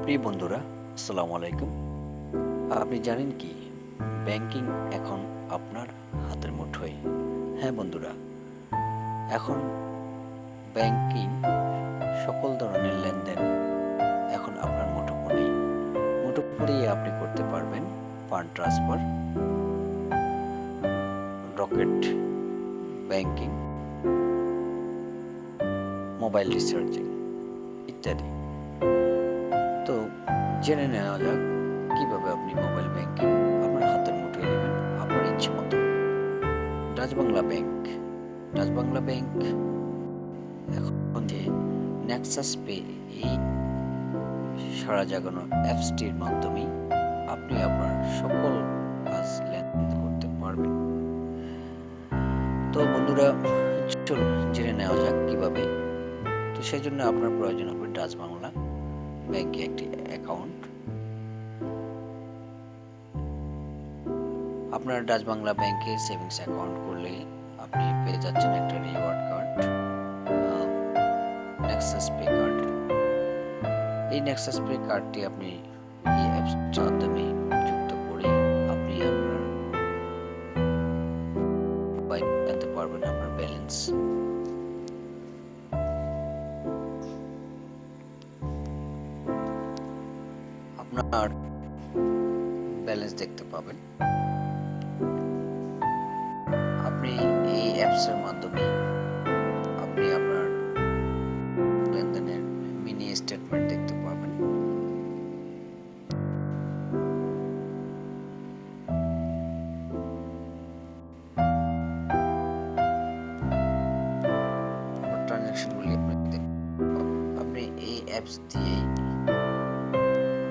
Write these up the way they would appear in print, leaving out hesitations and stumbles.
প্রিয় বন্ধুরা, আসসালামু আলাইকুম। আপনি জানেন কি ব্যাংকিং এখন আপনার হাতের মুঠোয়? হ্যাঁ বন্ধুরা, এখন ব্যাংকিং সকল ধরনের লেনদেন এখন আপনার মুঠোফোনেই। মুঠোফোনেই আপনি করতে পারবেন fund transfer, rocket banking, mobile recharging ইত্যাদি। তো জেনে নেওয়া যাক কিভাবে আপনি মোবাইল ব্যাংকিং আপনার হাতের মুঠোয় নেবেন আপনার ইচ্ছে মতো। ডাচবাংলা ব্যাংক এখন যে নেক্সাস পে এই সারা জাগানো অ্যাপসটির মাধ্যমে আপনি আপনার সকল কাজ লেনদেন করতে পারবেন। তো বন্ধুরা, চলুন জেনে নেওয়া যাক কিভাবে। তো সেই জন্য আপনার প্রয়োজন হবে ডাচবাংলা ব্যাংকে একটি অ্যাকাউন্ট। আপনার ডাচবাংলা ব্যাংকে সেভিংস অ্যাকাউন্ট করলে আপনি পেয়ে যাচ্ছেন একটা রিওয়ার্ড কার্ড, NexusPay কার্ড। এই NexusPay কার্ডটি আপনি এই অ্যাপসটির মাধ্যমে যুক্ত করে আপনি আপনার জানতে পারবেন আপনার ব্যালেন্স। আপনার ব্যালেন্স দেখতে পাবেন। আপনি এই অ্যাপসের মাধ্যমে আপনি আপনার লেনদেনের মিনি স্টেটমেন্ট দেখতে পাবেন। ট্রানজাকশনগুলি আপনি এই অ্যাপস দিয়ে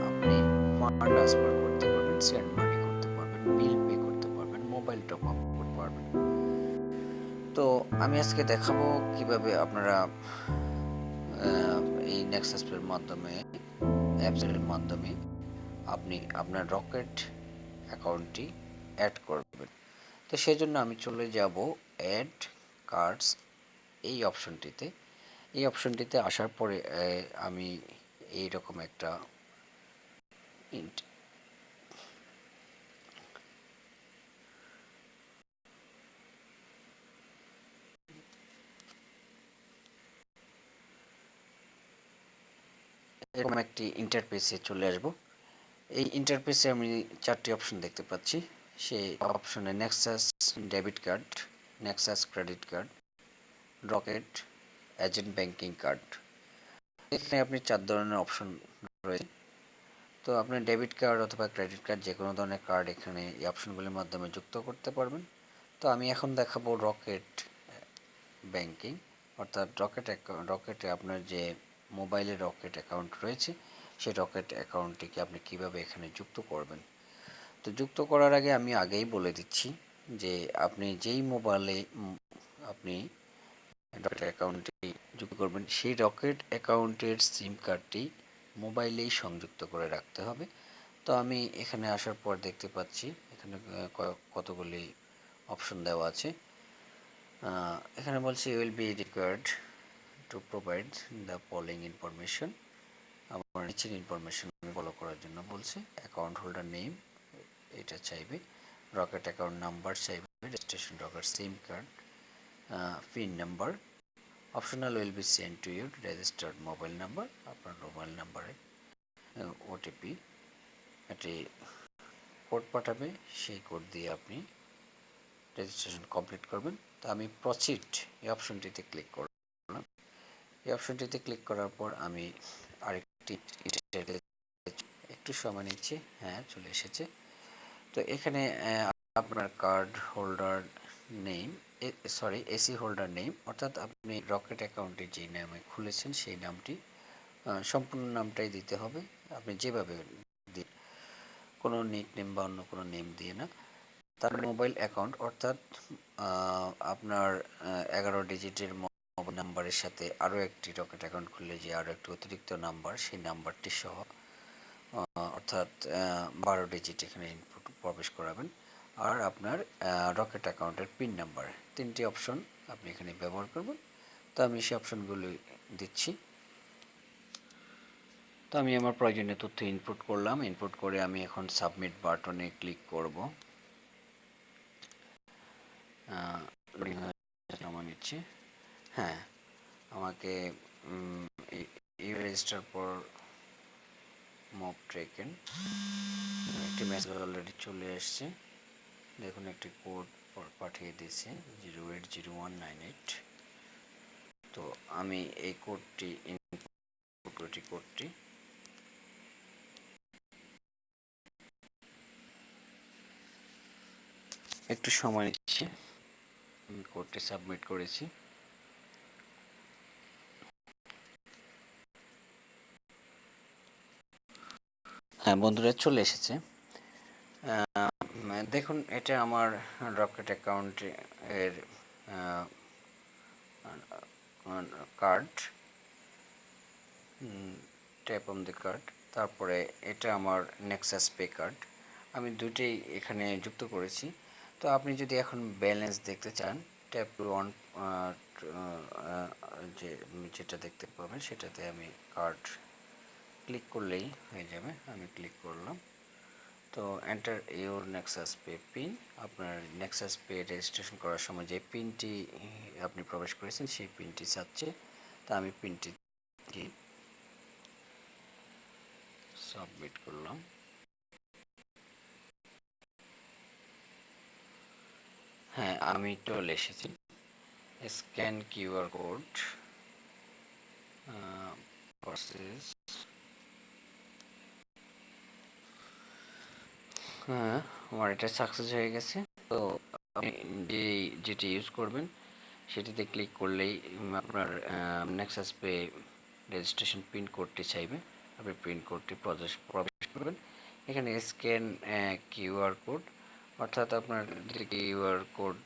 আপনি ফান্ড ট্রান্সফার করতে পারবেন, সেন্ড মানি করতে পারবেন, বিল পে করতে পারবেন, মোবাইল টপ আপ করতে পারবেন। তো আমি আজকে দেখাবো কিভাবে আপনারা এই NexusPay এর মাধ্যমে অ্যাপসের মাধ্যমে আপনি আপনার রকেট অ্যাকাউন্টটি অ্যাড করবেন। তো সেই জন্য আমি চলে যাব অ্যাড কার্ডস এই অপশনটিতে। এই অপশনটিতে আসার পরে আমি এইরকম একটা এরকম একটি ইন্টারফেসে চলে আসব। এই ইন্টারফেসে আমি চারটি অপশন দেখতে পাচ্ছি। সেই অপশনে Nexus debit card, Nexus credit card, rocket agent banking card. এখানে আপনি 4 ধরনের অপশন রয়েছে। তো আপনি ডেবিট কার্ড অথবা ক্রেডিট কার্ড যে কোনো ধরনের কার্ড এখানে এই অপশনগুলির মাধ্যমে যুক্ত করতে পারবেন। তো আমি এখন দেখাবো রকেট ব্যাংকিং, অর্থাৎ রকেটে আপনার যে মোবাইলে রকেট অ্যাকাউন্ট রয়েছে সেই রকেট অ্যাকাউন্টটিকে আপনি কিভাবে এখানে যুক্ত করবেন। তো যুক্ত করার আগে আমি আগেই বলে দিচ্ছি যে আপনি যেই মোবাইলে আপনি রকেট অ্যাকাউন্টটি যুক্ত করবেন সেই রকেট অ্যাকাউন্টের সিম কার্ডটি মোবাইলেই সংযুক্ত করে রাখতে হবে। তো আমি এখানে আসার পর দেখতে পাচ্ছি এখানে কতগুলি অপশন দেওয়া আছে। এখানে বলছে you will be required to provide the following information. আমার নিচের ইনফরমেশন ফলো করার জন্য বলছে। অ্যাকাউন্ট হোল্ডার নেম এটা চাইবে, রকেট অ্যাকাউন্ট নাম্বার চাইবে, registration rocket SIM card, pin number. Optional will be send to your registered mobile number. আপনার mobile নাম্বারে ওটিপি একটি কোড পাঠাবে, সেই কোড দিয়ে আপনি রেজিস্ট্রেশন কমপ্লিট করবেন। তো আমি প্রসিড এই অপশনটিতে ক্লিক করলাম। এই অপশনটিতে ক্লিক করার পর আমি আরেকটি একটু সময় নিচ্ছি। হ্যাঁ, চলে এসেছে। তো এখানে আপনার card holder name, AC holder name, অর্থাৎ আপনি রকেট অ্যাকাউন্টে যে নামে খুলেছেন সেই নামটি সম্পূর্ণ নামটাই দিতে হবে। আপনি যেভাবে দিন, কোনো নিক নেম বা অন্য কোনো নেম দিয়ে না। তার মোবাইল অ্যাকাউন্ট, অর্থাৎ আপনার 11 ডিজিটের মোবাইল নাম্বারের সাথে আরও একটি রকেট অ্যাকাউন্ট খুললে যে আরও একটি অতিরিক্ত নাম্বার, সেই নাম্বারটি সহ অর্থাৎ 12 ডিজিট এখানে ইনপুট প্রবেশ করাবেন। আর আপনার রকেট অ্যাকাউন্টের পিন নাম্বার, 3টি অপশন আপনি এখানে ব্যবহার করবেন। তো আমি সেই অপশনগুলি দিচ্ছি। তো তো আমি আমার প্রয়োজনীয় তথ্য ইনপুট করলাম, ইনপুট করে আমি এখন সাবমিট বাটনে ক্লিক করব। জমা নিচ্ছে। হ্যাঁ, আমাকে এই রেজিস্টার পর মক ট্রেকেন একটি মেসেজ অলরেডি চলে আসছে। দেখুন একটি কোড পাঠিয়ে দিয়েছে 080198। তো আমি এই কোডটি একটু সময় নিচ্ছে। আমি কোডটি সাবমিট করেছি। হ্যাঁ বন্ধুরা, চলে এসেছে। দেখুন এটা আমার রকেট অ্যাকাউন্ট এর card, tap on the card. তারপরে এটা আমার নেক্সাস পে কার্ড, আমি দুটোই এখানে যুক্ত করেছি। তো আপনি যদি এখন ব্যালেন্স দেখতে চান, ট্যাপ অন যেটা দেখতে পাবেন সেটাতে আমি কার্ড ক্লিক করলেই হয়ে যাবে। আমি ক্লিক করলাম। তো enter your Nexus pay pin, আপনার নেক্সাস পে রেজিস্ট্রেশন করার সময় যে পিনটি আপনি প্রবেশ করেছেন সেই পিনটি চাচ্ছে। তা আমি পিনটি সাবমিট করলাম। হ্যাঁ, আমি চলে এসেছি। Scan QR code process. হ্যাঁ, আমার এটা সাকসেস হয়ে গেছে। তো আপনি যেটি ইউজ করবেন সেটিতে ক্লিক করলেই আপনার নেক্সাস পে রেজিস্ট্রেশন পিন কোডটি চাইবে। আপনি পিন কোডটি প্রবেশ করবেন। এখানে স্ক্যান কিউআর কোড, অর্থাৎ আপনার কিউআর কোড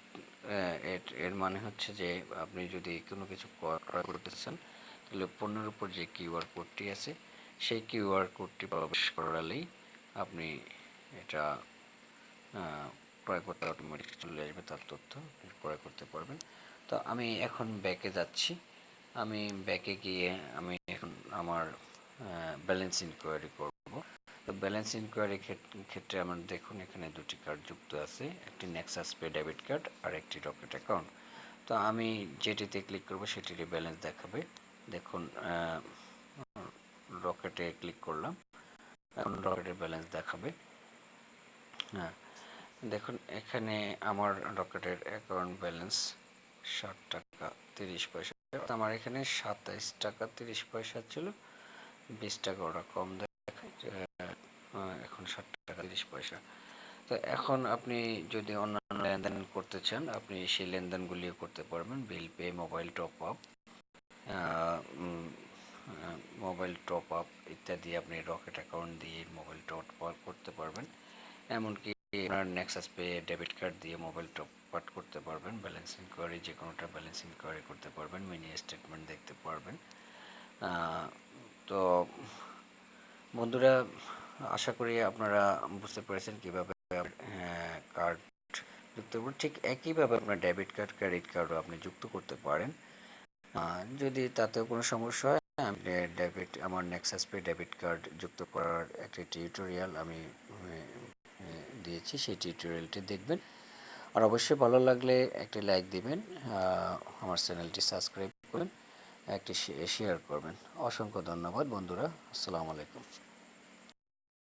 এর মানে হচ্ছে যে আপনি যদি কোনো কিছু ক্রয় করতে চান তাহলে পণ্যের উপর যে কিউআর কোডটি আছে সেই কিউআর কোডটি প্রবেশ করালেই আপনি এটা ক্রয় করতে অটোমেটিক চলে আসবে, তার তথ্য ক্রয় করতে পারবেন। তো আমি এখন ব্যাকে যাচ্ছি। আমি ব্যাকে গিয়ে আমি এখন আমার ব্যালেন্স ইনকোয়ারি করব। তো ব্যালেন্স ইনকোয়ারি ক্ষেত্রে আমার দেখুন এখানে দুটি কার্ড যুক্ত আছে, একটি নেক্সাস পে ডেবিট কার্ড আর একটি রকেট অ্যাকাউন্ট। তো আমি যেটিতে ক্লিক করব সেটির ব্যালেন্স দেখাবে। দেখুন রকেটে ক্লিক করলাম, এখন রকেটের ব্যালেন্স দেখাবে। হ্যাঁ, দেখুন এখানে আমার রকেটের অ্যাকাউন্ট ব্যালেন্স 60 টাকা 30 পয়সা। আমার এখানে 27 টাকা 30 পয়সা ছিল, 20 টাকা ওরা কম দেখায়, এখন 60 টাকা 30 পয়সা। তো এখন আপনি যদি অন্যান্য লেনদেন করতে চান আপনি সেই লেনদেনগুলিও করতে পারবেন। Bill pay, mobile top up ইত্যাদি আপনি রকেট অ্যাকাউন্ট দিয়ে মোবাইল টপ আপ করতে পারবেন। এমনকি আপনার নেক্সাস পে ডেবিট কার্ড দিয়ে মোবাইল টপ আপ করতে পারবেন। ব্যালেন্স ইনকোয়ারি যে কোনোটা ব্যালেন্স ইনকোয়ারি করতে পারবেন, মিনি স্টেটমেন্ট দেখতে পারবেন। তো বন্ধুরা, আশা করি আপনারা বুঝতে পেরেছেন কীভাবে কার্ড যুক্ত করবেন। ঠিক একইভাবে আপনার ডেবিট কার্ড, ক্রেডিট কার্ডও আপনি যুক্ত করতে পারেন। যদি তাতেও কোনো সমস্যা হয় আমি আমার নেক্সাস পে ডেবিট কার্ড যুক্ত করার একটি টিউটোরিয়াল আমি দিয়েছি, সেই টিউটোরিয়ালটি দেখবেন। আর অবশ্যই ভালো লাগলে একটি লাইক দিবেন, আমার চ্যানেলটি সাবস্ক্রাইব করবেন, একটি শেয়ার করবেন। অসংখ্য ধন্যবাদ বন্ধুরা, আসসালামু আলাইকুম।